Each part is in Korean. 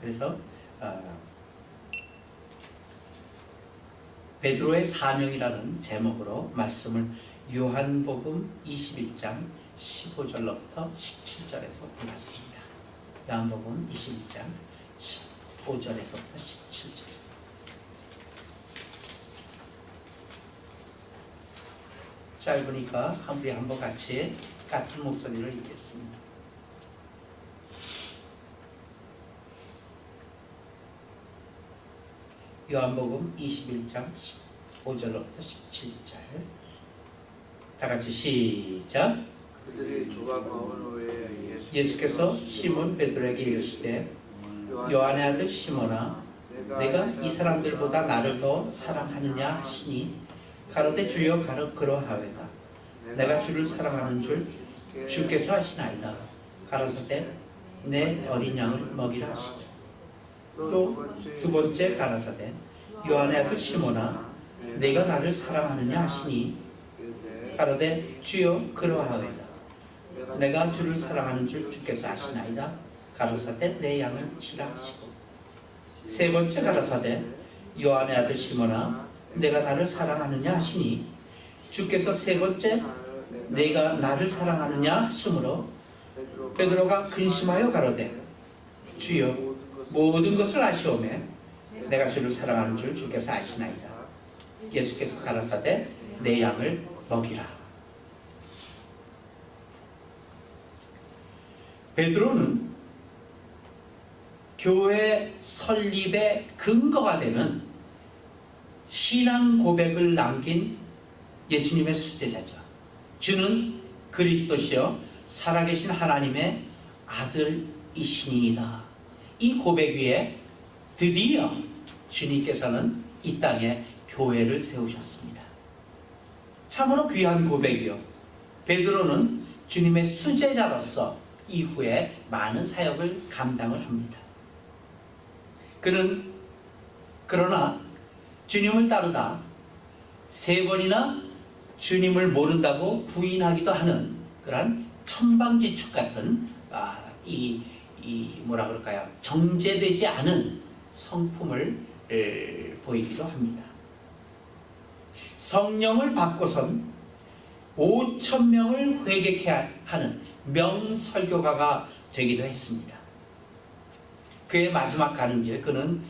그래서 베드로의 사명이라는 제목으로 말씀을 요한복음 21장 15절로부터 17절에서 보았습니다. 요한복음 21장 15절에서부터 17절. 짧으니까 우리 한번 같이 같은 목소리를 읽겠습니다. 요한복음 21장 15절로부터 17절. 다 같이 시작. 그들이 조각 먹은 후에 예수께서 시몬 베드로에게 이르시되 요한의 아들 시몬아 내가 이 사람들보다 나를 더 사랑하느냐 하시니 가로되 주여 그러하외다. 내가 주를 사랑하는 줄 주께서 하시나이다. 가라사대 내 어린 양을 먹이라 하시고 또 두 번째 가라사대 요한의 아들 시몬아 내가 나를 사랑하느냐 하시니 가로되 주여 그러하외다. 내가 주를 사랑하는 줄 주께서 아시나이다. 가라사대 내 양을 치라 하시고 세 번째 가라사대 요한의 아들 시몬아 내가 나를 사랑하느냐 하시니 주께서 세 번째 내가 나를 사랑하느냐 하시므로 베드로가 근심하여 가로되 주여 모든 것을 아시오매 내가 주를 사랑하는 줄 주께서 아시나이다. 예수께서 가라사대 내 양을 먹이라. 베드로는 교회 설립의 근거가 되는 신앙 고백을 남긴 예수님의 수제자죠. 주는 그리스도시요 살아계신 하나님의 아들이시니이다. 이 고백 위에 드디어 주님께서는 이 땅에 교회를 세우셨습니다. 참으로 귀한 고백이요. 베드로는 주님의 수제자로서 이후에 많은 사역을 감당을 합니다. 그는 그러나 주님을 따르다 세 번이나 주님을 모른다고 부인하기도 하는 그런 천방지축 같은 뭐라 그럴까요? 정제되지 않은 성품을 보이기도 합니다. 성령을 받고선 5,000명을 회개케 하는 명설교가가 되기도 했습니다. 그의 마지막 가는 길, 그는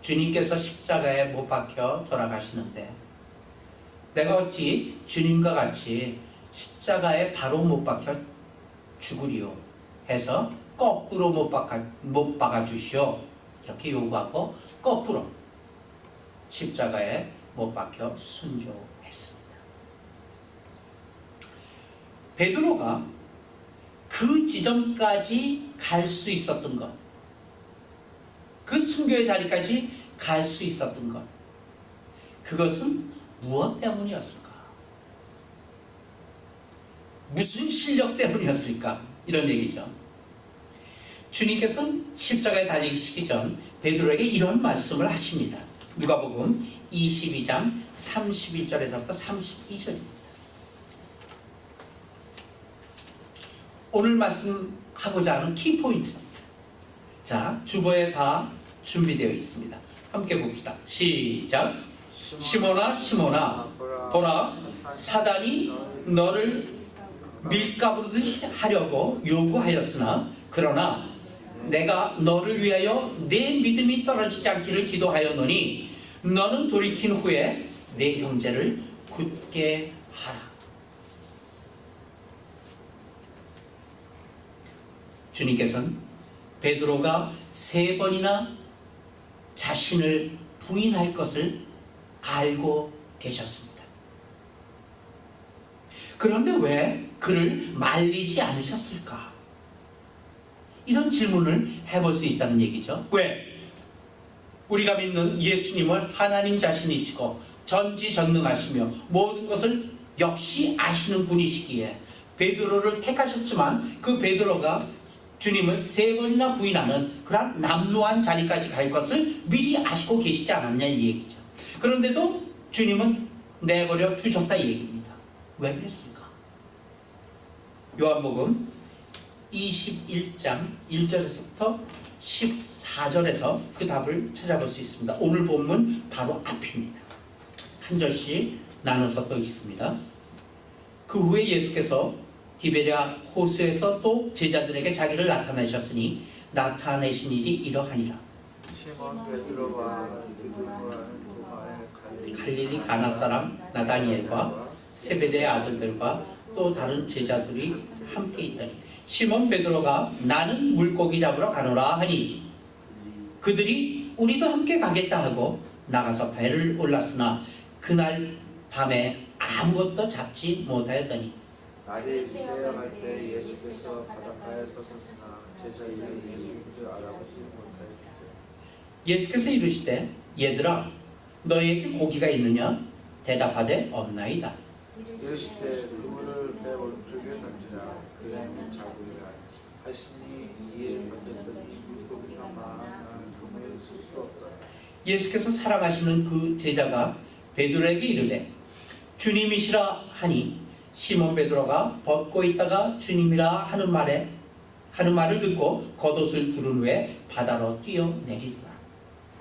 주님께서 십자가에 못 박혀 돌아가시는데 내가 어찌 주님과 같이 십자가에 바로 못 박혀 죽으리요 해서 거꾸로 못 박아 주시오 이렇게 요구하고 거꾸로 십자가에 못 박혀 순교했습니다. 베드로가 그 지점까지 갈 수 있었던 것, 그 순교의 자리까지 갈 수 있었던 것, 그것은 무엇 때문이었을까? 무슨 실력 때문이었을까? 이런 얘기죠. 주님께서는 십자가에 달리시기 전 베드로에게 이런 말씀을 하십니다. 누가복음 22장 31절에서부터 32절입니다. 오늘 말씀하고자 하는 키포인트입니다. 자, 주보에 다 준비되어 있습니다. 함께 봅시다. 시작. 시몬아 시몬아 보라 사단이 너를 밀가부르듯이 하려고 요구하였으나 그러나 내가 너를 위하여 내 믿음이 떨어지지 않기를 기도하였노니 너는 돌이킨 후에 내 형제를 굳게 하라. 주님께서는 베드로가 3번이나 자신을 부인할 것을 알고 계셨습니다. 그런데 왜 그를 말리지 않으셨을까? 이런 질문을 해볼 수 있다는 얘기죠. 왜? 우리가 믿는 예수님을 하나님 자신이시고 전지전능하시며 모든 것을 역시 아시는 분이시기에 베드로를 택하셨지만 그 베드로가 주님을 3번이나 부인하는 그런 남루한 자리까지 갈 것을 미리 아시고 계시지 않았냐 이 얘기죠. 그런데도 주님은 내버려 두셨다 이 얘기입니다. 왜 그랬을까? 요한복음 21장 1절에서부터 14절에서 그 답을 찾아볼 수 있습니다. 오늘 본문 바로 앞입니다. 한 절씩 나눠서 또 있습니다. 그 후에 예수께서 디베랴 호수에서 또 제자들에게 자기를 나타내셨으니 나타내신 일이 이러하니라. 시몬 베드로와 도마의 갈릴리 가나 사람 나다니엘과 세베대의 아들들과 또 다른 제자들이 함께 있더니 시몬 베드로가 나는 물고기 잡으러 가노라 하니 그들이 우리도 함께 가겠다 하고 나가서 배를 올랐으나 그날 밤에 아무것도 잡지 못하였더니 날이 새어갈 때 예수께서 바닷가에 서셨으나 제자들이 예수인 줄 알아보지 못하였다. 예수께서 이르시되 얘들아 너희에게 고기가 있느냐? 대답하되 없나이다. 이르시되 그물을 배 오른쪽에 던지라 그리하면 잡으리라 하시니 이에 던졌더니 물고기가 많아 그물을 쓸 수 없더라. 예수께서 사랑하시는 그 제자가 베드로에게 이르되 주님이시라 하니 시몬 베드로가 벗고 있다가 주님이라 하는 말을 듣고 겉옷을 두른 후에 바다로 뛰어내리더라.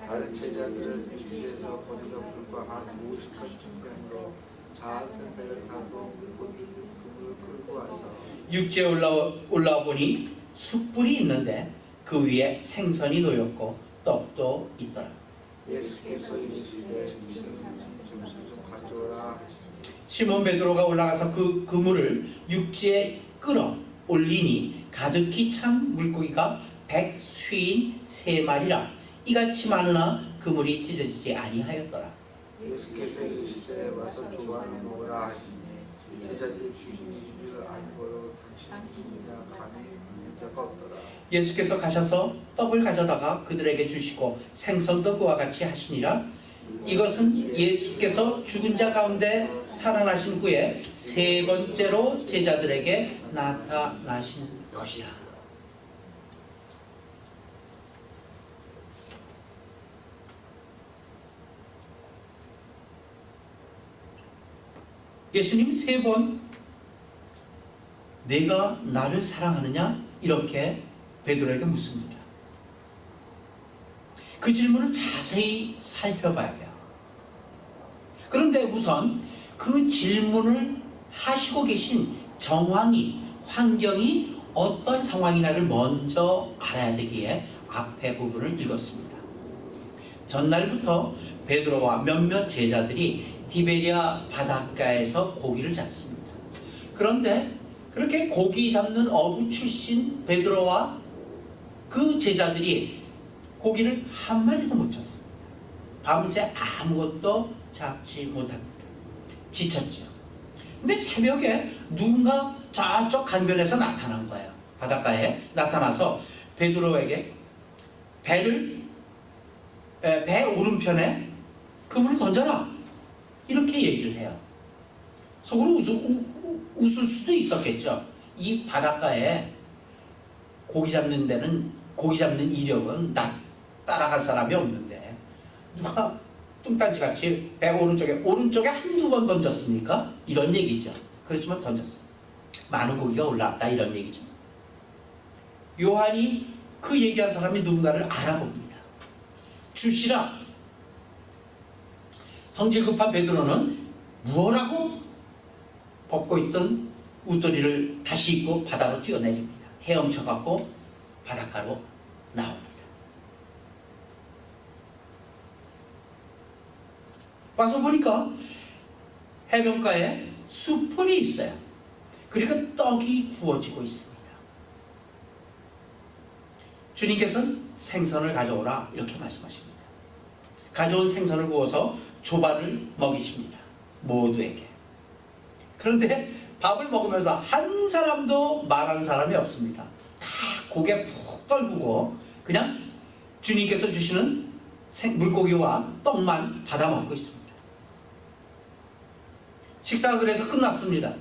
다른 제자들은 육지에서 거리가 불과한 50~80층간으로 작은 배를 타고 물고기를 그물을 끌고 와서 육지에 올라와 보니 숯불이 있는데 그 위에 생선이 놓였고 떡도 있더라. 예수께서 이르시되 점심 좀 가져오라 하시니 시몬 베드로가 올라가서 그 그물을 육지에 끌어 올리니 가득히 찬 물고기가 153마리라. 이같이 많으나 그물이 찢어지지 아니하였더라. 예수께서 이르시되 와서 조각을 먹으라 하시니 제자들이 주님인 줄 알고 당신이냐 감히 묻는 자가 없더라. 예수께서 가셔서 떡을 가져다가 그들에게 주시고 생선도 그와 같이 하시니라. 이것은 예수께서 죽은 자 가운데 살아나신 후에 세 번째로 제자들에게 나타나신 것이라. 예수님 세 번 내가 나를 사랑하느냐? 이렇게 베드로에게 묻습니다. 그 질문을 자세히 살펴봐야 돼요. 그런데 우선 그 질문을 하시고 계신 정황이, 환경이 어떤 상황이냐를 먼저 알아야 되기에 앞에 부분을 읽었습니다. 전날부터 베드로와 몇몇 제자들이 디베랴 바닷가에서 고기를 잡습니다. 그런데 그렇게 고기 잡는 어부 출신 베드로와 그 제자들이 고기를 한 마리도 못 쳤습니다. 밤새 아무것도 잡지 못합니다. 지쳤죠. 근데 새벽에 누군가 저쪽 강변에서 나타난 거예요. 바닷가에 나타나서 베드로에게 배 오른편에 그물을 던져라 이렇게 얘기를 해요. 속으로 웃을 수도 있었겠죠. 이 바닷가에 고기 잡는 데는, 고기 잡는 이력은 따라갈 사람이 없는데 누가 뚱딴지같이 배 오른쪽에 한두 번 던졌습니까? 이런 얘기죠. 그렇지만 던졌어요. 많은 고기가 올라왔다 이런 얘기죠. 요한이 그 얘기한 사람이 누군가를 알아봅니다. 주시라. 성질 급한 베드로는 무엇라고 벗고 있던 웃도리를 다시 입고 바다로 뛰어내립니다. 헤엄쳐갖고 바닷가로 나옵니다. 와서 보니까 해변가에 숯불이 있어요. 그러니까 떡이 구워지고 있습니다. 주님께서는 생선을 가져오라 이렇게 말씀하십니다. 가져온 생선을 구워서 조반을 먹이십니다. 모두에게. 그런데 밥을 먹으면서 한 사람도 말하는 사람이 없습니다. 다 고개 푹 떨구고 그냥 주님께서 주시는 물고기와 떡만 받아 먹고 있습니다. 식사가 그래서 끝났습니다.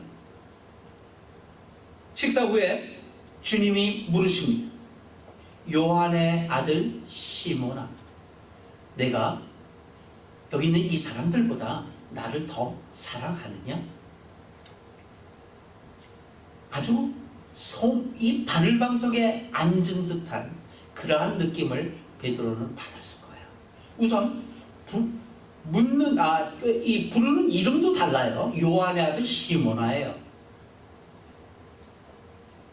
식사 후에 주님이 물으십니다. 요한의 아들 시몬아, 내가 여기 있는 이 사람들보다 나를 더 사랑하느냐? 아주 이 바늘방석에 앉은 듯한 그러한 느낌을 베드로는 받았을 거예요. 우선 이 부르는 이름도 달라요. 요한의 아들 시모나예요.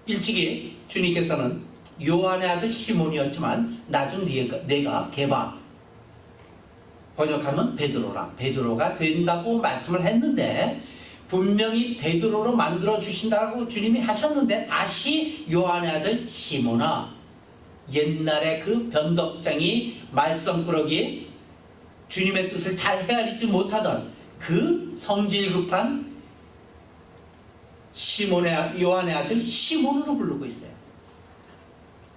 일찍이 주님께서는 요한의 아들 시몬이었지만 나중 내가 게바, 번역하면 베드로가 된다고 말씀을 했는데, 분명히 베드로로 만들어 주신다고 주님이 하셨는데 다시 요한의 아들 시몬아, 옛날에 그 변덕장이 말썽꾸러기 주님의 뜻을 잘 헤아리지 못하던 그 성질 급한 요한의 아들 시몬으로 부르고 있어요.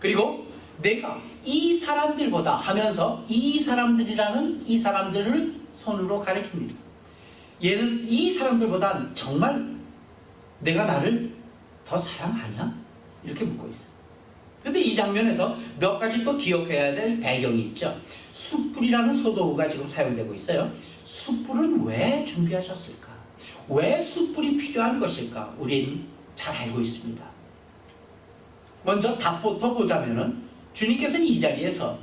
그리고 내가 이 사람들보다 하면서 이 사람들을 손으로 가리킵니다. 얘는 이 사람들보다 정말 내가 나를 더 사랑하냐? 이렇게 묻고 있어요. 근데 이 장면에서 몇 가지 또 기억해야 될 배경이 있죠. 숯불이라는 소도구가 지금 사용되고 있어요. 숯불은 왜 준비하셨을까? 왜 숯불이 필요한 것일까? 우린 잘 알고 있습니다. 먼저 답부터 보자면은 주님께서는 이 자리에서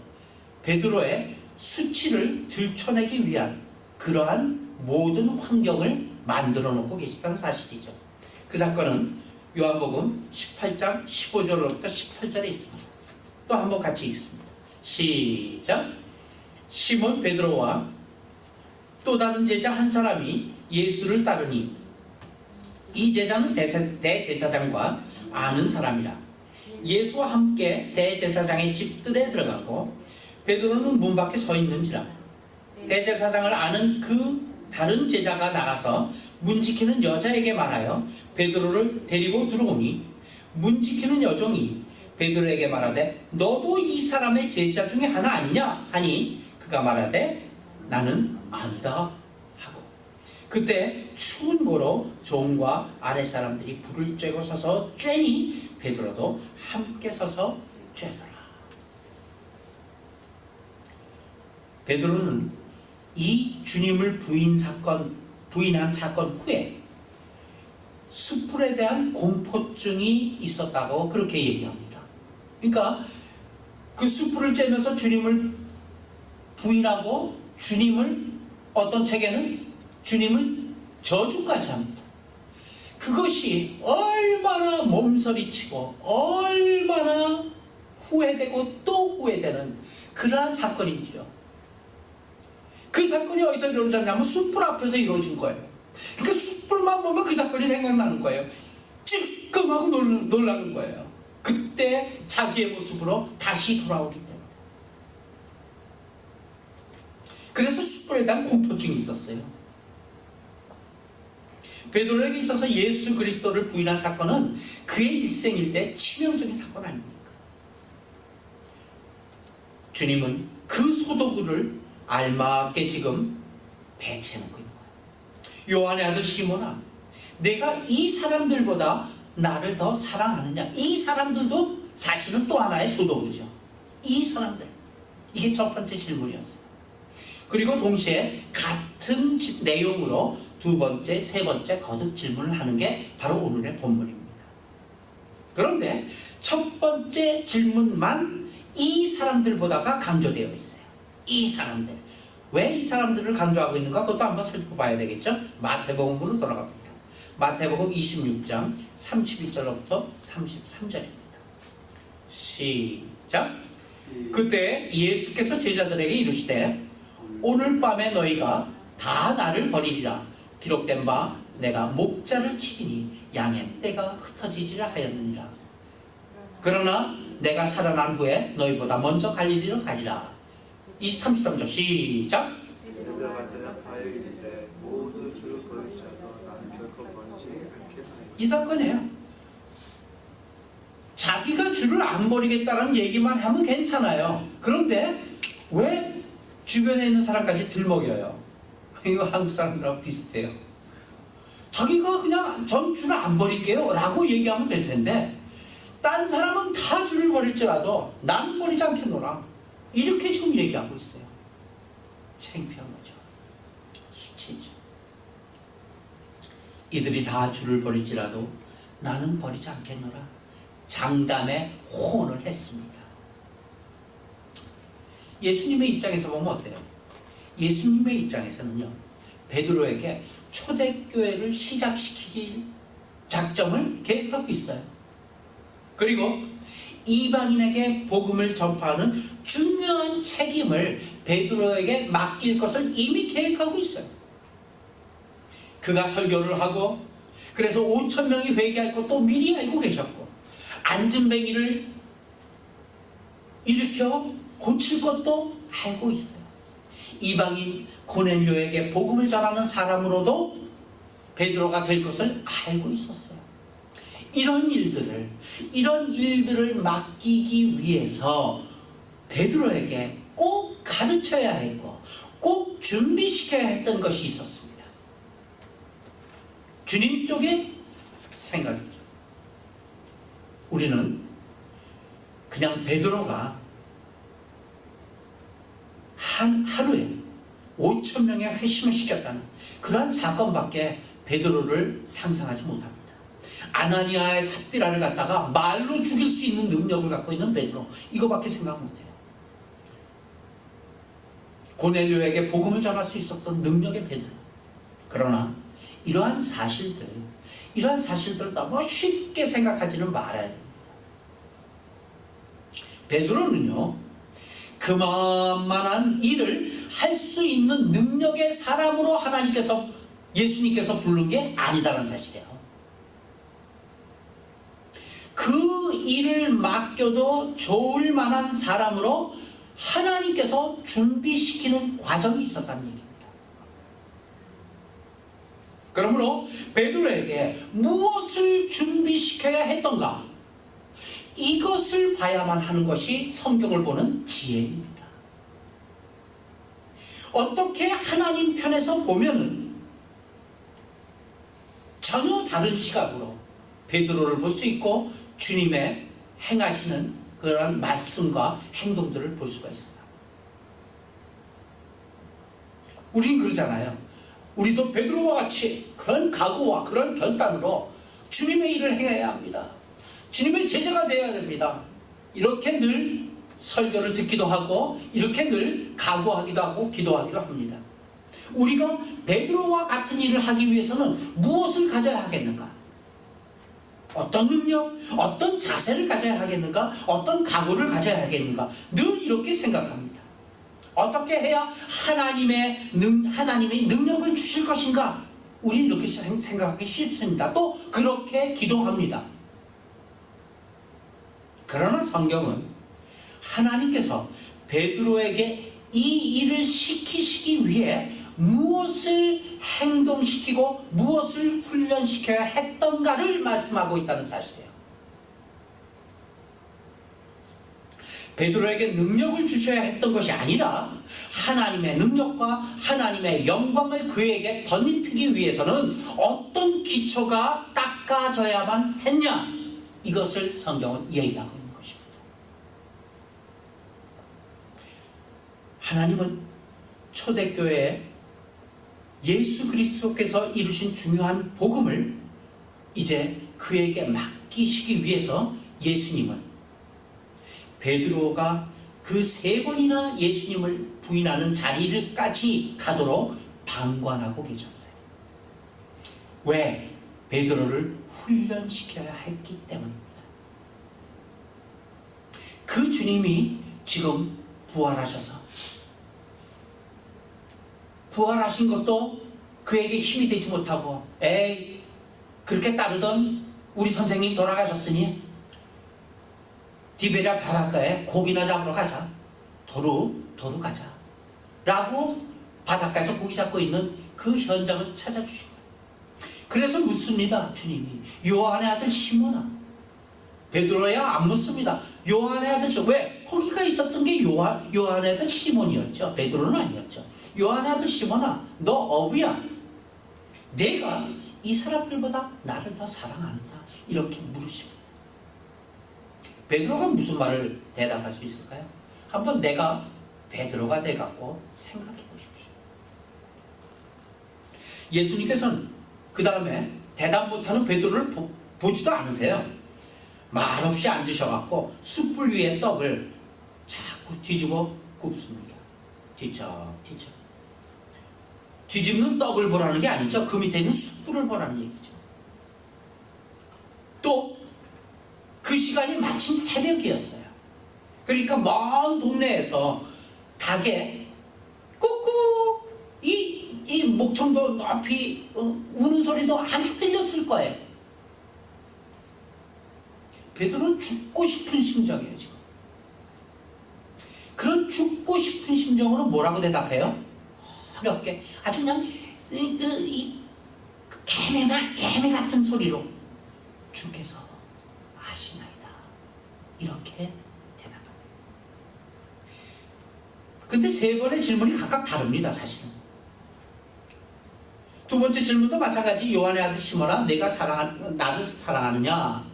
베드로의 수치를 들춰내기 위한 그러한 모든 환경을 만들어 놓고 계시다는 사실이죠. 그 사건은 요한복음 18장 15절로부터 18절에 있습니다. 또 한번 같이 읽습니다. 시작. 시몬 베드로와 또 다른 제자 한 사람이 예수를 따르니 이 제자는 대제사장과 아는 사람이라. 예수와 함께 대제사장의 집들에 들어가고 베드로는 문 밖에 서 있는지라. 대제사장을 아는 그 다른 제자가 나가서 문 지키는 여자에게 말하여 베드로를 데리고 들어오니 문 지키는 여종이 베드로에게 말하되 너도 이 사람의 제자 중에 하나 아니냐 하니 그가 말하되 나는 아니다 하고, 그때 추운 고로 종과 아랫사람들이 불을 쬐고 서서 쬐니 베드로도 함께 서서 쬐더라. 베드로는 이 주님을 부인한 사건 후에 숯불에 대한 공포증이 있었다고 그렇게 얘기합니다. 그러니까 그 숯불을 쬐면서 주님을 부인하고 주님을, 어떤 책에는 주님을 저주까지 합니다. 그것이 얼마나 몸서리치고 얼마나 후회되고 또 후회되는 그러한 사건이죠. 그 사건이 어디서 이루어졌냐면 숯불 앞에서 이루어진 거예요. 그러니까 숯불만 보면 그 사건이 생각나는 거예요. 찔끔하고 놀라는 거예요. 그때 자기의 모습으로 다시 돌아오기 때문에. 그래서 숯불에 대한 공포증이 있었어요. 베드로에게 있어서 예수 그리스도를 부인한 사건은 그의 일생일대 치명적인 사건 아닙니까? 주님은 그 소도구를 알맞게 지금 배치해놓고 있는 거예요. 요한의 아들 시몬아, 내가 이 사람들보다 나를 더 사랑하느냐? 이 사람들도 사실은 또 하나의 소도구죠. 이 사람들, 이게 첫 번째 질문이었어요. 그리고 동시에 같은 내용으로 두 번째, 세 번째 거듭 질문을 하는 게 바로 오늘의 본문입니다. 그런데 첫 번째 질문만 이 사람들보다가 강조되어 있어요. 이 사람들. 왜 이 사람들을 강조하고 있는가? 그것도 한번 살펴봐야 되겠죠? 마태복음으로 돌아갑니다. 마태복음 26장 31절부터 33절입니다. 시작. 그때 예수께서 제자들에게 이르시되 오늘 밤에 너희가 다 나를 버리리라. 기록된 바 내가 목자를 치리니 양의 떼가 흩어지리라 하였느니라. 그러나 내가 살아난 후에 너희보다 먼저 갈릴리로 가리라. 33절 시작. 베드로가 대답하여 이르되 모두 주를 버리셔도 나는 결코 버리지 않겠나이다. 이 사건이에요. 자기가 주를 안 버리겠다는 얘기만 하면 괜찮아요. 그런데 왜 주변에 있는 사람까지 들먹여요? 이거 한국 사람들하고 비슷해요. 자기가 그냥 전 주를 안 버릴게요 라고 얘기하면 될 텐데, 딴 사람은 다 주를 버릴지라도 난 버리지 않겠노라, 이렇게 지금 얘기하고 있어요. 창피한 거죠. 수치죠. 이들이 다 주를 버릴지라도 나는 버리지 않겠노라 장담에 호언을 했습니다. 예수님의 입장에서 보면 어때요? 예수님의 입장에서는요, 베드로에게 초대교회를 시작시키기 작정을 계획하고 있어요. 그리고 이방인에게 복음을 전파하는 중요한 책임을 베드로에게 맡길 것을 이미 계획하고 있어요. 그가 설교를 하고, 그래서 5,000명이 회개할 것도 미리 알고 계셨고, 안진뱅이를 일으켜 고칠 것도 알고 있어요. 이방인 고넬료에게 복음을 전하는 사람으로도 베드로가 될 것을 알고 있었어요. 이런 일들을 맡기기 위해서 베드로에게 꼭 가르쳐야 했고 꼭 준비시켜야 했던 것이 있었습니다. 주님 쪽의 생각이죠. 우리는 그냥 베드로가 하루에 5,000명의 회심을 시켰다는 그러한 사건밖에 베드로를 상상하지 못합니다. 아나니아의 삽비라를 갖다가 말로 죽일 수 있는 능력을 갖고 있는 베드로, 이거밖에 생각 못해요. 고넬료에게 복음을 전할 수 있었던 능력의 베드로. 그러나 이러한 사실들을 너무 쉽게 생각하지는 말아야 됩니다. 베드로는요, 그만한 일을 할 수 있는 능력의 사람으로 예수님께서 부른 게 아니다라는 사실이에요. 그 일을 맡겨도 좋을 만한 사람으로 하나님께서 준비시키는 과정이 있었다는 얘기입니다. 그러므로 베드로에게 무엇을 준비시켜야 했던가, 이것을 봐야만 하는 것이 성경을 보는 지혜입니다. 어떻게 하나님 편에서 보면은 전혀 다른 시각으로 베드로를 볼 수 있고 주님의 행하시는 그런 말씀과 행동들을 볼 수가 있습니다. 우린 그러잖아요. 우리도 베드로와 같이 그런 각오와 그런 결단으로 주님의 일을 행해야 합니다. 주님의 제자가 되어야 됩니다. 이렇게 늘 설교를 듣기도 하고 이렇게 늘 각오하기도 하고 기도하기도 합니다. 우리가 베드로와 같은 일을 하기 위해서는 무엇을 가져야 하겠는가? 어떤 능력, 어떤 자세를 가져야 하겠는가? 어떤 각오를 가져야 하겠는가? 늘 이렇게 생각합니다. 어떻게 해야 하나님의 능력을 주실 것인가? 우리는 이렇게 생각하기 쉽습니다. 또 그렇게 기도합니다. 그러나 성경은 하나님께서 베드로에게 이 일을 시키시기 위해 무엇을 행동시키고 무엇을 훈련시켜야 했던가를 말씀하고 있다는 사실이에요. 베드로에게 능력을 주셔야 했던 것이 아니라 하나님의 능력과 하나님의 영광을 그에게 덧입히기 위해서는 어떤 기초가 닦아져야만 했냐, 이것을 성경은 얘기하고 있는 것입니다. 하나님은 초대교회에 예수 그리스도께서 이루신 중요한 복음을 이제 그에게 맡기시기 위해서 예수님은 베드로가 그 3번이나 예수님을 부인하는 자리까지 가도록 방관하고 계셨어요. 왜? 베드로를 훈련시켜야 했기 때문입니다. 그 주님이 지금 부활하신 것도 그에게 힘이 되지 못하고, 에이, 그렇게 따르던 우리 선생님 돌아가셨으니 디베랴 바닷가에 고기나 잡으러 가자. 도로 가자. 라고 바닷가에서 고기 잡고 있는 그 현장을 찾아주시고, 그래서 묻습니다. 주님이, 요한의 아들 시몬아. 베드로야 안 묻습니다. 요한의 아들 시몬. 왜? 거기가 있었던 게 요한의 아들 시몬이었죠. 베드로는 아니었죠. 요한의 아들 시몬아, 너 어부야. 내가 이 사람들보다 나를 더 사랑하느냐? 이렇게 물으십니다. 베드로가 무슨 말을 대답할 수 있을까요? 한번 내가 베드로가 돼갖고 생각해 보십시오. 예수님께서는 그 다음에 대답 못하는 베드로를 보지도 않으세요. 말없이 앉으셔갖고 숯불 위에 떡을 자꾸 뒤집어 굽습니다. 뒤척뒤척. 뒤집는 떡을 보라는 게 아니죠. 그 밑에 있는 숯불을 보라는 얘기죠. 또 그 시간이 마침 새벽이었어요. 그러니까 먼 동네에서 닭의 꾹꾹 이 목청도 높이 우는 소리도 아마 들렸을 거예요. 베드로는 죽고 싶은 심정이에요, 지금. 그런 죽고 싶은 심정으로 뭐라고 대답해요? 어렵게 아주 그냥 개미 같은 소리로 주께서 아시나이다, 이렇게 대답합니다. 근데 세 번의 질문이 각각 다릅니다, 사실은. 두 번째 질문도 마찬가지. 요한의 아들 시몬아, 내가 나를 사랑하느냐?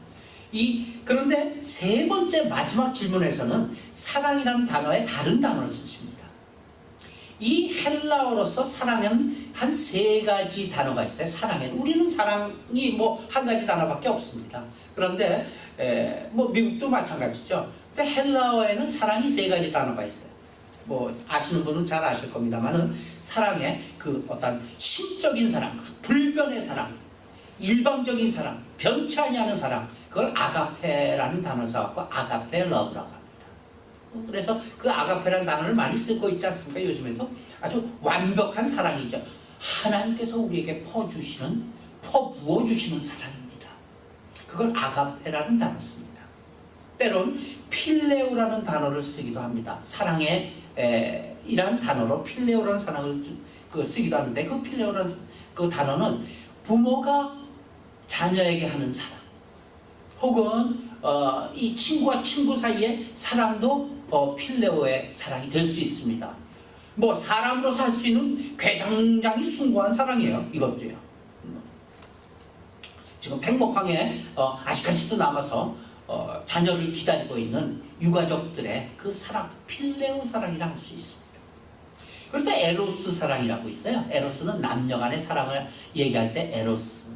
그런데 세 번째 마지막 질문에서는 사랑이라는 단어에 다른 단어를 쓰십니다. 이 헬라어로서 사랑은 한 세 가지 단어가 있어요. 사랑에는 우리는 사랑이 뭐 한 가지 단어밖에 없습니다. 그런데 뭐 미국도 마찬가지죠. 근데 헬라어에는 사랑이 세 가지 단어가 있어요. 뭐 아시는 분은 잘 아실 겁니다만은 사랑의 그 어떤 신적인 사랑, 불변의 사랑, 일방적인 사랑, 변치 아니하는 사랑, 그걸 아가페라는 단어를 써갖고 아가페 러브라고 합니다. 그래서 그 아가페라는 단어를 많이 쓰고 있지 않습니까? 요즘에도 아주 완벽한 사랑이죠. 하나님께서 우리에게 퍼부어주시는 사랑입니다. 그걸 아가페라는 단어를 씁니다. 때론 필레오라는 단어를 쓰기도 합니다. 사랑의 이란 단어로 필레오라는 사랑을 쓰기도 하는데, 그 필레오라는 그 단어는 부모가 자녀에게 하는 사랑, 혹은 이 친구와 친구 사이의 사랑도 필레오의 사랑이 될 수 있습니다. 뭐 사람으로서 할 수 있는 굉장히 숭고한 사랑이에요, 이것도요. 지금 백목항에 아직까지도 남아서 자녀를 기다리고 있는 유가족들의 그 사랑, 필레오 사랑이라 할 수 있습니다. 그리고 또 에로스 사랑이라고 있어요. 에로스는 남녀 간의 사랑을 얘기할 때 에로스,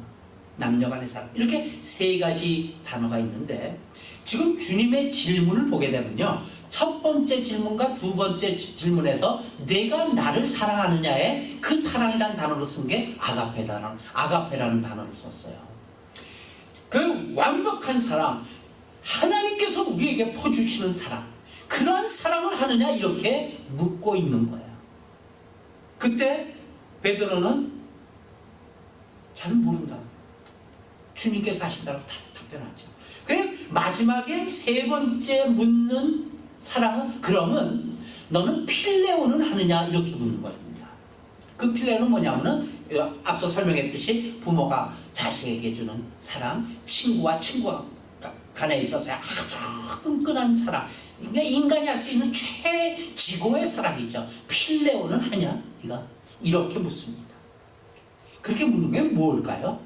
남녀 간의 사랑, 이렇게 세 가지 단어가 있는데, 지금 주님의 질문을 보게 되면요, 첫 번째 질문과 두 번째 질문에서 내가 나를 사랑하느냐에 그 사랑이라는 단어로 쓴 게 아가페라는 단어를 썼어요. 그 완벽한 사랑, 하나님께서 우리에게 퍼주시는 사랑, 그러한 사랑을 하느냐, 이렇게 묻고 있는 거예요. 그때 베드로는 잘 모른다, 주님께서 하신다고 답변하죠. 그래 마지막에 세 번째 묻는 사랑은, 그러면 너는 필레오는 하느냐, 이렇게 묻는 것입니다. 그 필레오는 뭐냐면은 앞서 설명했듯이 부모가 자식에게 주는 사랑, 친구와 친구가 간에 있어서 아주 끈끈한 사랑, 그러니까 인간이 할 수 있는 최지고의 사랑이죠. 필레오는 하냐, 네가? 이렇게 묻습니다. 그렇게 묻는 게 뭘까요?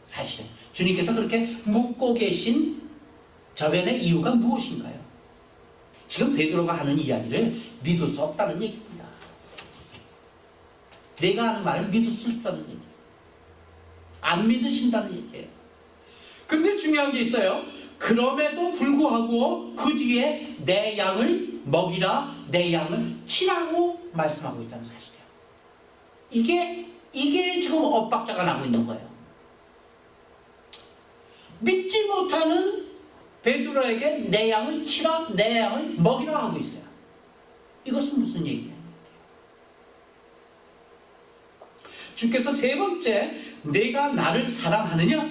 사실 주님께서 그렇게 묻고 계신 저변의 이유가 무엇인가요? 지금 베드로가 하는 이야기를 믿을 수 없다는 얘기입니다. 내가 하는 말을 믿을 수 없다는 얘기예요. 안 믿으신다는 얘기예요. 근데 중요한 게 있어요. 그럼에도 불구하고 그 뒤에 내 양을 먹이라, 내 양을 치라고 말씀하고 있다는 사실이에요. 이게 지금 엇박자가 나고 있는 거예요. 믿지 못하는 베드로에게 내 양을 치라, 내 양을 먹이라 하고 있어요. 이것은 무슨 얘기예요? 주께서 세 번째, 내가 나를 사랑하느냐?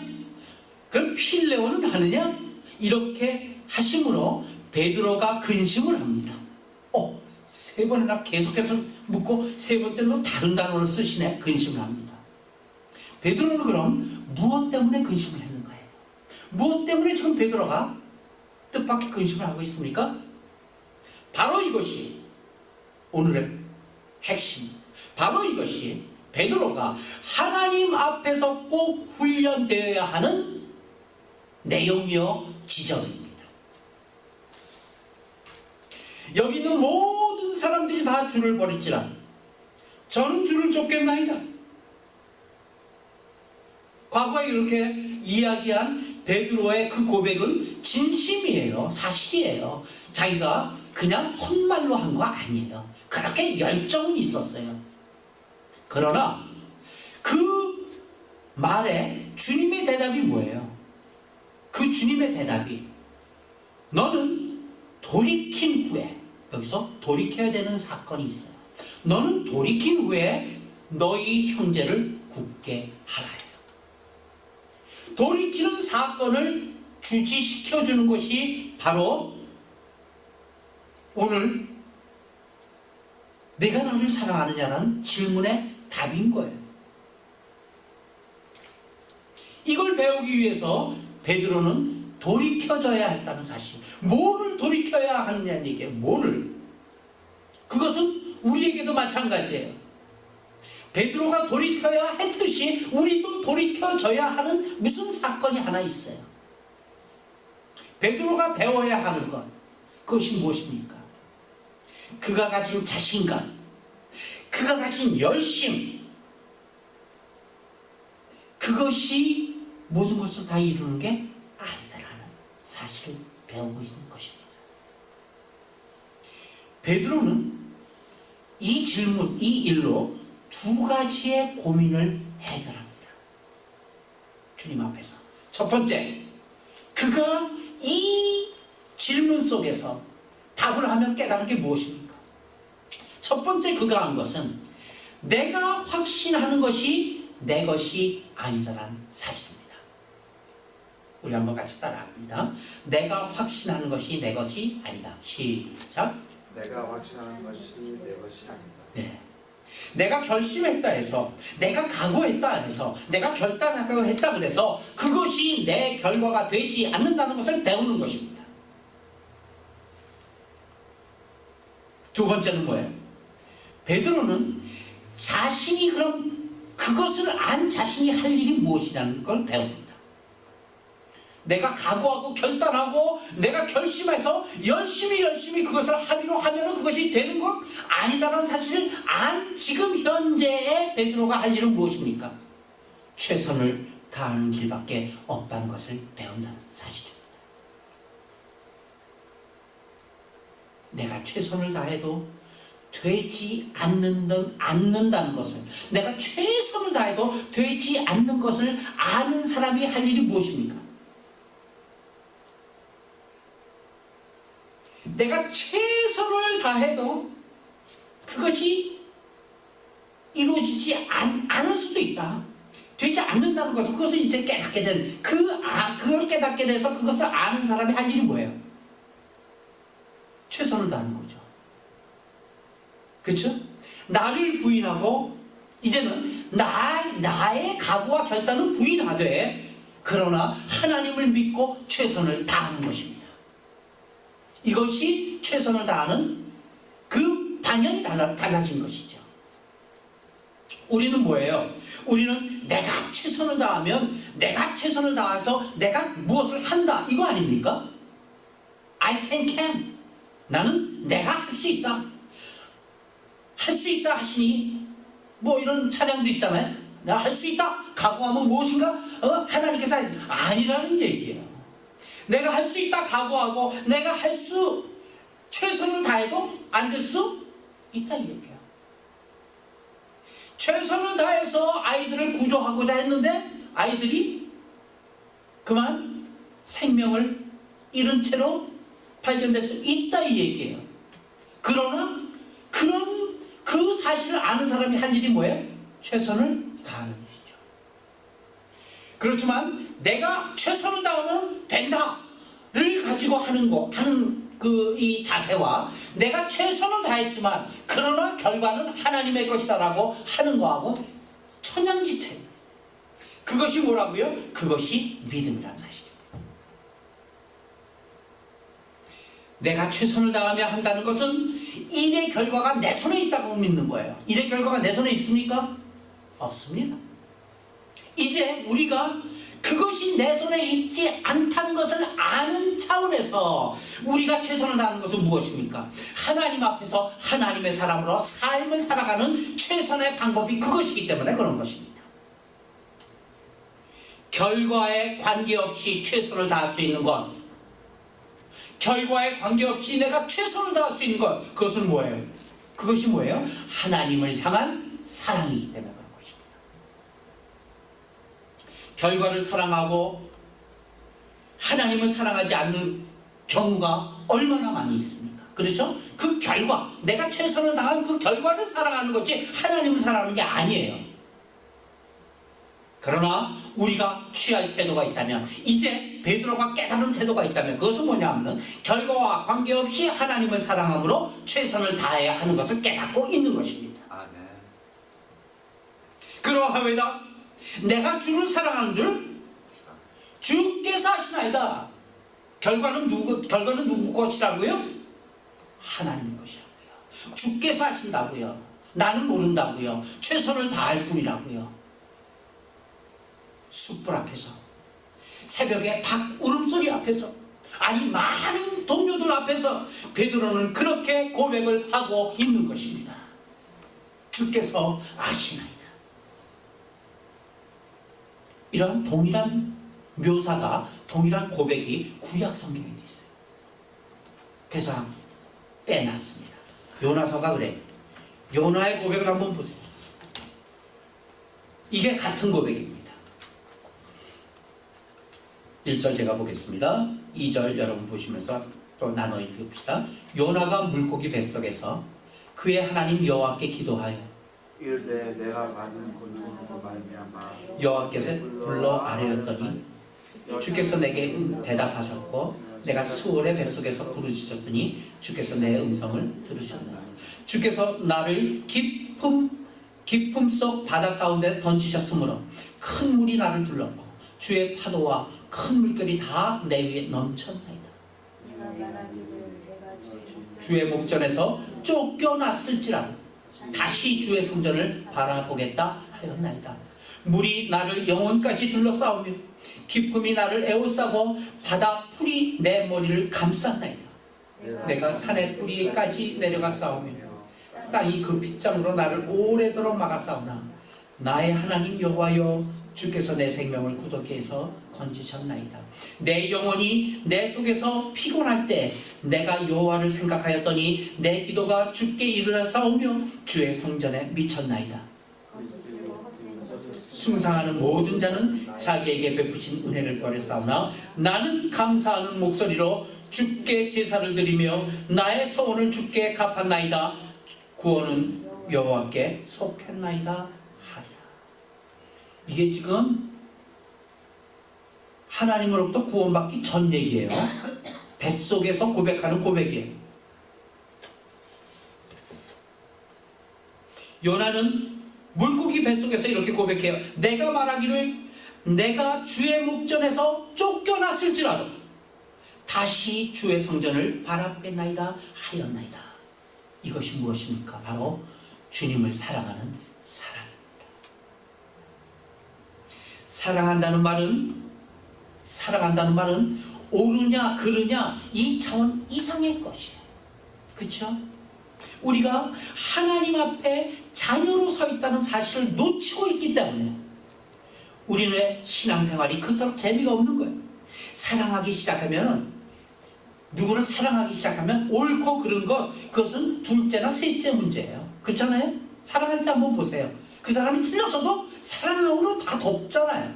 그럼 필레오는 하느냐? 이렇게 하심으로 베드로가 근심을 합니다. 세 번이나 계속해서 묻고 세 번째는 다른 단어를 쓰시네. 근심을 합니다. 베드로는 그럼 무엇 때문에 근심을 했는 거예요? 무엇 때문에 지금 베드로가 뜻밖의 근심을 하고 있습니까? 바로 이것이 오늘의 핵심, 바로 이것이 베드로가 하나님 앞에서 꼭 훈련되어야 하는 내용이요 지점입니다. 여기 있는 모든 사람들이 다 주를 버릴지라 저는 주를 쫓겠나이다. 과거에 이렇게 이야기한 베드로의 그 고백은 진심이에요. 사실이에요. 자기가 그냥 헛말로 한 거 아니에요. 그렇게 열정이 있었어요. 그러나 그 말에 주님의 대답이 뭐예요? 그 주님의 대답이 너는 돌이킨 후에, 여기서 돌이켜야 되는 사건이 있어요. 너는 돌이킨 후에 너희 형제를 굳게 하라. 돌이키는 사건을 주지시켜주는 것이 바로 오늘 내가 너를 사랑하느냐는 질문의 답인 거예요. 이걸 배우기 위해서 베드로는 돌이켜져야 했다는 사실. 뭐를 돌이켜야 하느냐는 얘기예요. 뭐를. 그것은 우리에게도 마찬가지예요. 베드로가 돌이켜야 했듯이 우리도 돌이켜져야 하는 무슨 사건이 하나 있어요. 베드로가 배워야 하는 것, 그것이 무엇입니까? 그가 가진 자신감, 그가 가진 열심, 그것이 모든 것을 다 이루는 게 아니다라는 사실을 배우고 있는 것입니다. 베드로는 이 질문, 이 일로 두 가지의 고민을 해결합니다. 주님 앞에서. 첫 번째, 그가 이 질문 속에서 답을 하면 깨달은 게 무엇입니까? 첫 번째 그가 한 것은 내가 확신하는 것이 내 것이 아니다라는 사실입니다. 우리 한번 같이 따라합니다. 내가 확신하는 것이 내 것이 아니다. 시작. 내가 확신하는 것이 내 것이 아니다. 네. 내가 결심했다 해서, 내가 각오했다 해서, 내가 결단하고 했다 그래서 그것이 내 결과가 되지 않는다는 것을 배우는 것입니다. 두 번째는 뭐예요? 베드로는 자신이 그럼 그것을 안 자신이 할 일이 무엇이라는 걸 배웁니다. 내가 각오하고 결단하고 내가 결심해서 열심히 그것을 하기로 하면 그것이 되는 것 아니다라는 사실을 안 지금 현재의 베드로가 할 일은 무엇입니까? 최선을 다하는 길밖에 없다는 것을 배운다는 사실입니다. 내가 최선을 다해도 되지 않는다는 것을, 내가 최선을 다해도 되지 않는 것을 아는 사람이 할 일이 무엇입니까? 내가 최선을 다해도 그것이 이루어지지 않을 수도 있다. 되지 않는다는 것을, 그것을 이제 깨닫게 된, 그걸 깨닫게 돼서 그것을 아는 사람이 할 일이 뭐예요? 최선을 다하는 거죠. 그렇죠? 나를 부인하고 이제는 나의 각오와 결단은 부인하되 그러나 하나님을 믿고 최선을 다하는 것입니다. 이것이 최선을 다하는 그 방향이 달라진 것이죠. 우리는 뭐예요? 우리는 내가 최선을 다하면 내가 최선을 다해서 내가 무엇을 한다, 이거 아닙니까? I can. 나는 내가 할 수 있다. 할 수 있다 하시니 뭐 이런 찬양도 있잖아요. 내가 할 수 있다. 각오하면 무엇인가? 하나님께서 아니라는 얘기예요. 내가 할 수 있다 각오하고 내가 최선을 다해도 안 될 수 있다 이 얘기야. 최선을 다해서 아이들을 구조하고자 했는데 아이들이 그만 생명을 잃은 채로 발견될 수 있다 이 얘기예요. 그러나 그 사실을 아는 사람이 할 일이 뭐예요? 최선을 다하는 일이죠. 그렇지만 내가 최선을 다하면 된다를 가지고 하는 이 자세와 내가 최선을 다했지만 그러나 결과는 하나님의 것이다라고 하는 거하고 천양지차예요. 그것이 뭐라고요? 그것이 믿음이라는 사실입니다. 내가 최선을 다하며 한다는 것은 일의 결과가 내 손에 있다고 믿는 거예요. 일의 결과가 내 손에 있습니까? 없습니다. 이제 우리가 그것이 내 손에 있지 않다는 것을 아는 차원에서 우리가 최선을 다하는 것은 무엇입니까? 하나님 앞에서 하나님의 사람으로 삶을 살아가는 최선의 방법이 그것이기 때문에 그런 것입니다. 결과에 관계없이 최선을 다할 수 있는 것, 결과에 관계없이 내가 최선을 다할 수 있는 것, 그것은 뭐예요? 그것이 뭐예요? 하나님을 향한 사랑이기 때문에 그런 것입니다. 결과를 사랑하고 하나님을 사랑하지 않는 경우가 얼마나 많이 있습니까? 그렇죠? 그 결과, 내가 최선을 다한 그 결과를 사랑하는 거지 하나님을 사랑하는 게 아니에요. 그러나 우리가 취할 태도가 있다면, 이제 베드로가 깨달은 태도가 있다면, 그것은 뭐냐면 결과와 관계없이 하나님을 사랑함으로 최선을 다해야 하는 것을 깨닫고 있는 것입니다. 아멘. 그러하외다 내가 주를 사랑하는 줄 주께서 아시나이다. 결과는 누구 것이라고요? 하나님 것이라고요. 주께서 아신다고요. 나는 모른다고요. 최선을 다할 뿐이라고요. 숯불 앞에서, 새벽에 닭 울음소리 앞에서, 아니 많은 동료들 앞에서 베드로는 그렇게 고백을 하고 있는 것입니다. 주께서 아시나이다. 이런 동일한 묘사가, 동일한 고백이 구약 성경에 있어요. 그래서 빼놨습니다. 요나서가 그래. 요나의 고백을 한번 보세요. 이게 같은 고백입니다. 1절 제가 보겠습니다. 2절 여러분 보시면서 또 나눠 읽읍시다. 요나가 물고기 뱃속에서 그의 하나님 여호와께 기도하여 이르되 내가 받은 고통으로 말미암아 여호와께서 불러 아뢰었더니 주께서 내게 대답하셨고 내가 수월의 뱃속에서 부르짖었더니 주께서 내 음성을 들으셨나이다. 주께서 나를 깊음 속 바다 가운데 던지셨으므로 큰 물이 나를 둘렀고 주의 파도와 큰 물결이 다 내 위에 넘쳤나이다. 주의 목전에서 쫓겨났을지라도 다시 주의 성전을 바라보겠다 하였나이다. 물이 나를 영혼까지 둘러싸우며 기쁨이 나를 에워싸고 바다 풀이 내 머리를 감쌌나이다. 내가 산의 뿌리까지 내려가 싸우며 땅이 그 빗장으로 나를 오래도록 막아싸우나 나의 하나님 여호와여 주께서 내 생명을 구속케 해서 건지셨나이다. 내 영혼이 내 속에서 피곤할 때 내가 여호와를 생각하였더니 내 기도가 주께 이르러 싸우며 주의 성전에 미쳤나이다. 숭상하는 모든 자는 자기에게 베푸신 은혜를 버려 싸우나 나는 감사하는 목소리로 주께 제사를 드리며 나의 서원을 주께 갚았나이다. 구원은 여호와께 속했나이다 하리라. 이게 지금 하나님으로부터 구원받기 전 얘기예요. 뱃속에서 고백하는 고백이에요. 요나는 물고기 뱃속에서 이렇게 고백해요. 내가 말하기를 내가 주의 목전에서 쫓겨났을지라도 다시 주의 성전을 바라보겠나이다 하였나이다. 이것이 무엇입니까? 바로 주님을 사랑하는 사랑입니다. 사랑한다는 말은 옳으냐 그르냐 이 차원 이상의 것이에요. 그렇죠? 우리가 하나님 앞에 자녀로 서 있다는 사실을 놓치고 있기 때문에 우리의 신앙생활이 그토록 재미가 없는 거예요. 사랑하기 시작하면, 누구를 사랑하기 시작하면 옳고 그른 것, 그것은 둘째나 셋째 문제예요. 그렇잖아요? 사랑할 때 한번 보세요. 그 사람이 틀렸어도 사랑함으로 다 덮잖아요.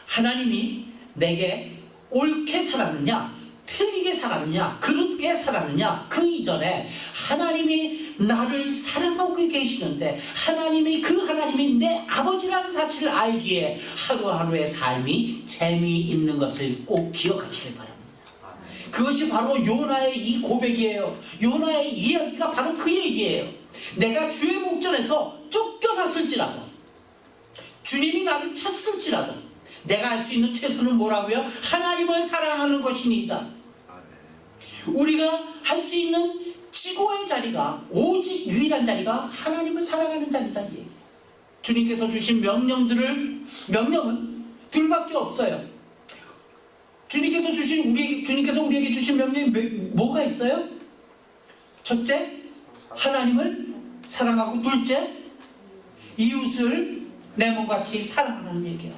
하나님이 내게 옳게 살았느냐 틀리게 살았느냐 그르게 살았느냐 그 이전에 하나님이 나를 사랑하고 계시는데 하나님이 내 아버지라는 사실을 알기에 하루하루의 삶이 재미있는 것을 꼭 기억하시길 바랍니다. 그것이 바로 요나의 이 고백이에요. 요나의 이야기가 바로 그 얘기예요. 내가 주의 목전에서 쫓겨났을지라도 주님이 나를 쳤을지라도 내가 할 수 있는 최선은 뭐라고요? 하나님을 사랑하는 것이니이다. 우리가 할 수 있는 지고의 자리가, 오직 유일한 자리가 하나님을 사랑하는 자리다. 주님께서 주신 명령은 둘밖에 없어요. 주님께서 우리에게 주신 명령이 뭐가 있어요? 첫째, 하나님을 사랑하고, 둘째, 이웃을 내 몸같이 사랑하는 얘기예요.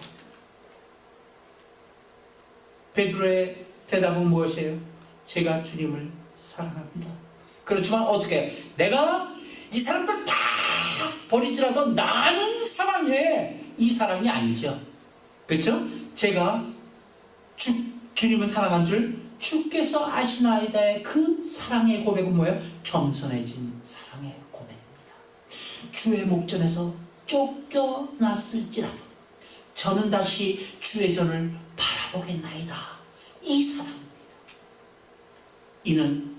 베드로의 대답은 무엇이에요? 제가 주님을 사랑합니다. 그렇지만 어떻게? 내가 이 사람들 다 버리지라도 나는 사랑해. 이 사랑이 아니죠. 그렇죠? 제가 주님을 사랑한 줄 주께서 아시나이다의 그 사랑의 고백은 뭐예요? 겸손해진 사랑의 고백입니다. 주의 목전에서 쫓겨났을지라도 저는 다시 주의 전을 바라보겠나이다. 이 사랑입니다. 이는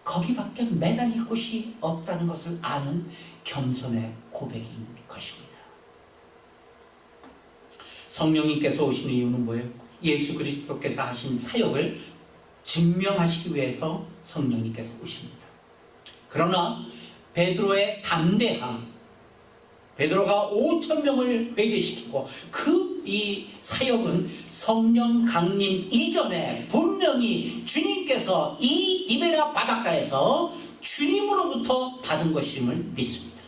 거기밖에 매달릴 곳이 없다는 것을 아는 겸손의 고백인 것입니다. 성령님께서 오신 이유는 뭐예요? 예수 그리스도께서 하신 사역을 증명하시기 위해서 성령님께서 오십니다. 그러나 베드로의 담대함, 베드로가 5,000명을 회개시키고 이 사역은 성령 강림 이전에 분명히 주님께서 이 이베라 바닷가에서 주님으로부터 받은 것임을 믿습니다.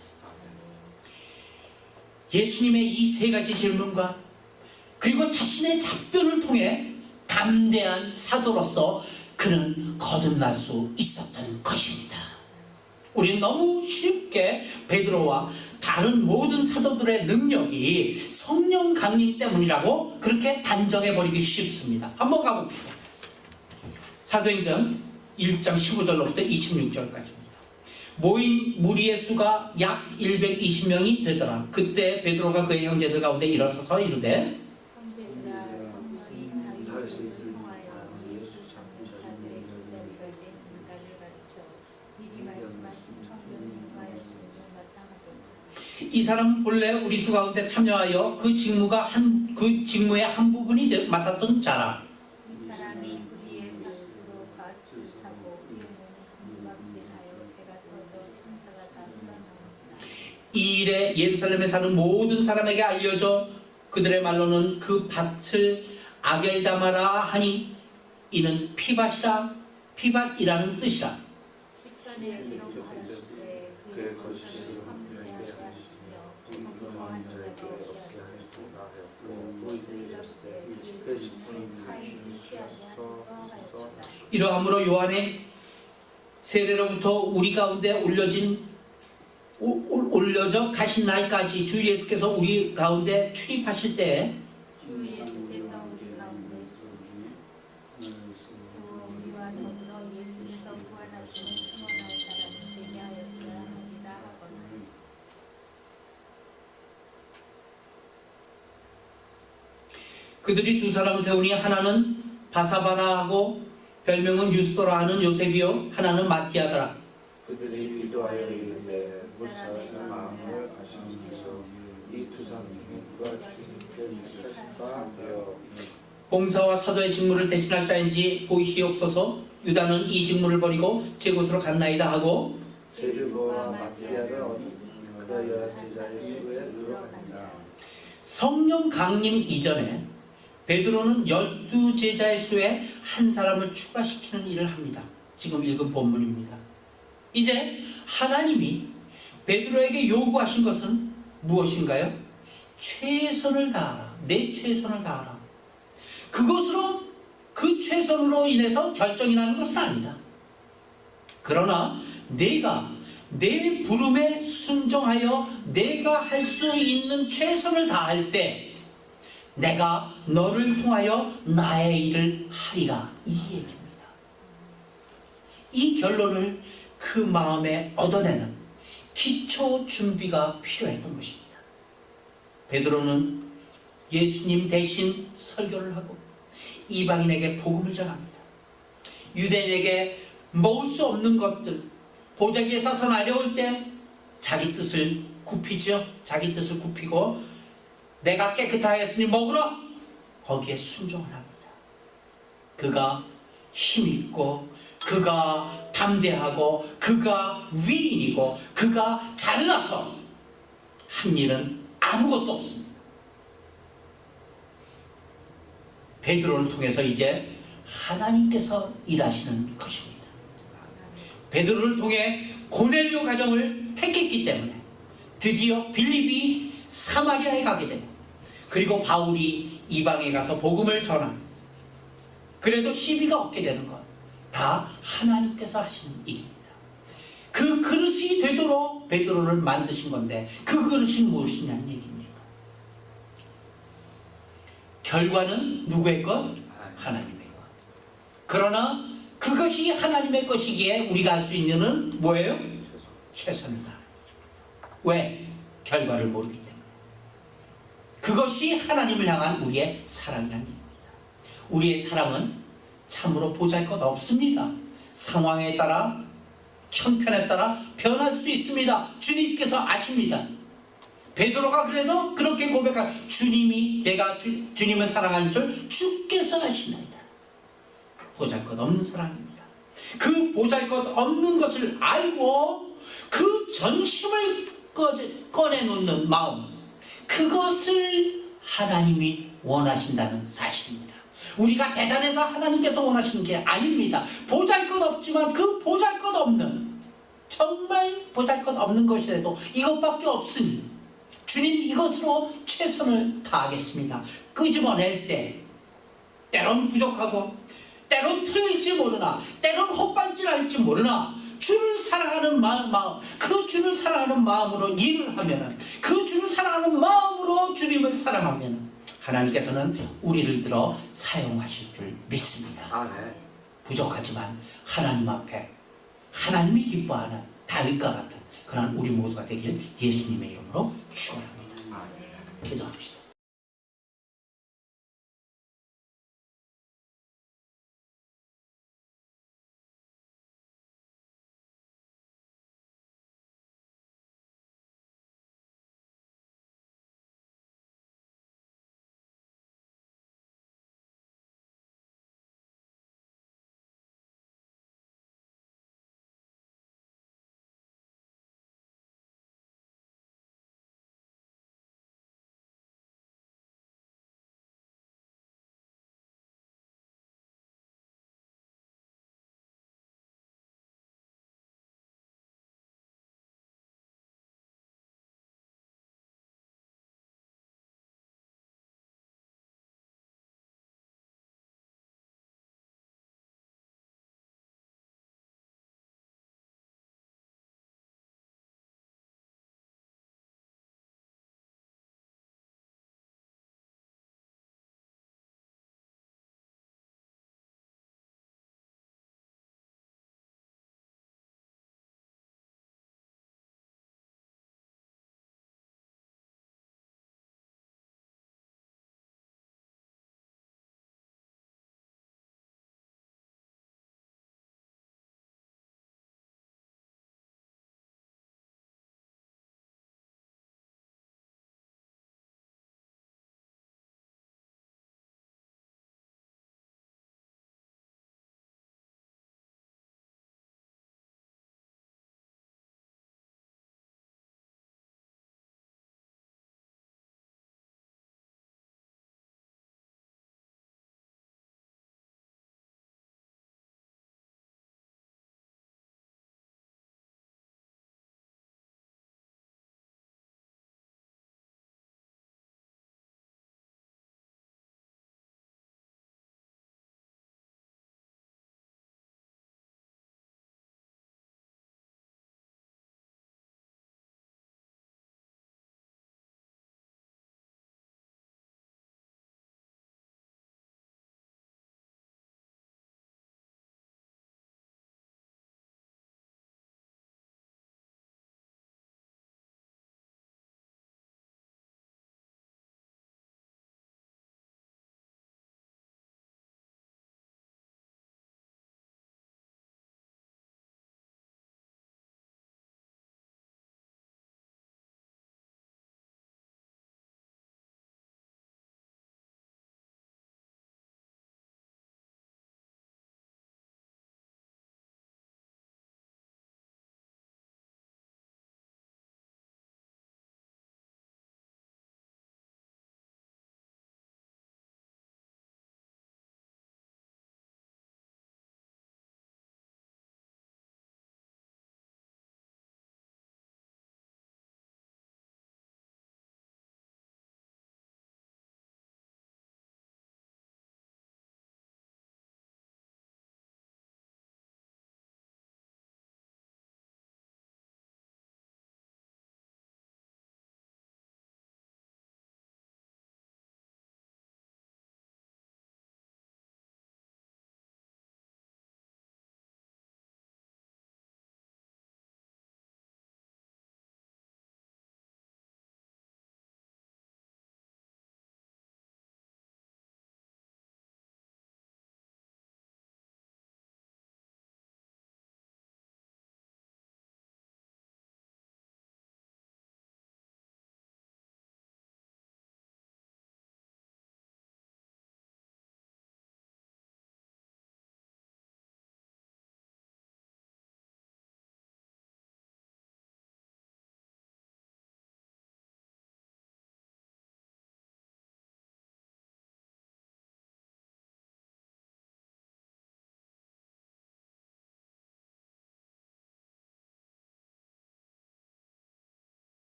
예수님의 이 세 가지 질문과 그리고 자신의 답변을 통해 담대한 사도로서 그는 거듭날 수 있었던 것입니다. 우리는 너무 쉽게 베드로와 다른 모든 사도들의 능력이 성령 강림 때문이라고 그렇게 단정해버리기 쉽습니다. 한번 가봅시다. 사도행전 1장 15절로부터 26절까지입니다. 모인 무리의 수가 약 120명이 되더라. 그때 베드로가 그의 형제들 가운데 일어서서 이르되 이 사람 본래 우리 수 가운데 참여하여 그 직무의 한 부분이 맡았던 자라. 이 사람이 우리의 삭스로 밭을 사고 이에는 한박질하여 배가 터져 천사가 다 흘러나오지라. 이 일에 예루살렘에 사는 모든 사람에게 알려져 그들의 말로는 그 밭을 아겔다마라 하니 이는 피밭이라는 뜻이라. 10편에 기록하였으되 그의 거짓을 황폐하게 하시며 거부한 자가 없게 하셨고 모두 이르시되 그의 직분이 타인이 취하게 하소서 하였도다. 이러함으로 요한의 세례로부터 우리 가운데 올려져 가신 날까지 주 예수께서 우리 가운데 출입하실 때 주 예수께서 우리 가운데 우리와 더불어 예수께서 부활하시는 승원할 사람이 되게 하였으라 하니라 하거늘. 그들이 두 사람을 세우니 하나는 바사바라하고 별명은 유스도라 하는 요셉이요 하나는 마티아더라. 그들이 기도하여 이르되 무사의 마음을 아시면서 이 두 사람이 누가 주님께 믿으실까 되어 봉사와 사도의 직무를 대신할 자인지 보이시옵소서. 유다는 이 직무를 버리고 제 곳으로 갔나이다 하고 제르보와 마티아를 얻으며 그가 제자의 수에 늘어간다. 성령 강림 이전에 베드로는 12제자의 수에 한 사람을 추가시키는 일을 합니다. 지금 읽은 본문입니다. 이제 하나님이 베드로에게 요구하신 것은 무엇인가요? 최선을 다하라. 내 최선을 다하라. 그것으로 그 최선으로 인해서 결정이 나는 것은 아니다. 그러나 내가 내 부름에 순종하여 내가 할 수 있는 최선을 다할 때 내가 너를 통하여 나의 일을 하리라. 이 얘기입니다. 이 결론을 그 마음에 얻어내는 기초 준비가 필요했던 것입니다. 베드로는 예수님 대신 설교를 하고 이방인에게 복음을 전합니다. 유대인에게 먹을 수 없는 것들, 보자기에 싸서 내려올 때 자기 뜻을 굽히죠. 자기 뜻을 굽히고 내가 깨끗하였으니 먹으라. 거기에 순종을 합니다. 그가 힘있고 그가 담대하고 그가 위인이고 그가 잘나서 한 일은 아무것도 없습니다. 베드로를 통해서 이제 하나님께서 일하시는 것입니다. 베드로를 통해 고넬료 가정을 택했기 때문에 드디어 빌립이 사마리아에 가게 되고 그리고 바울이 이방에 가서 복음을 전합니다. 그래도 시비가 없게 되는 것 다 하나님께서 하신 일입니다. 그 그릇이 되도록 베드로를 만드신 건데 그 그릇이 무엇이냐는 얘기입니다. 결과는 누구의 것? 하나님의 것. 그러나 그것이 하나님의 것이기에 우리가 할 수 있는 은 뭐예요? 최선을 다하는 거죠. 왜? 결과를 모르기 때문에. 그것이 하나님을 향한 우리의 사랑이라는 얘기입니다. 우리의 사랑은 참으로 보잘것 없습니다. 상황에 따라 형편에 따라 변할 수 있습니다. 주님께서 아십니다. 베드로가 그래서 그렇게 고백한 주님이 제가 주님을 사랑하는 줄 주께서 아시나이다. 보잘것 사랑입니다. 그 보잘것 것을 알고 그 전심을 꺼내놓는 마음, 그것을 하나님이 원하신다는 사실입니다. 우리가 대단해서 하나님께서 원하시는 게 아닙니다. 보잘것없지만 그 보잘것없는, 정말 보잘것없는 것이라도 이것밖에 없으니 주님 이것으로 최선을 다하겠습니다. 끄집어낼 때 때론 부족하고 때론 틀릴지 모르나 때론 헛발질할지 모르나 주를 사랑하는 마음, 그 주를 사랑하는 마음으로 일을 하면은, 그 주를 사랑하는 마음으로 주님을 사랑하면은 하나님께서는 우리를 들어 사용하실 줄 믿습니다. 부족하지만 하나님 앞에 하나님이 기뻐하는 다윗과 같은 그런 우리 모두가 되길 예수님의 이름으로 축원합니다. 기도합시다.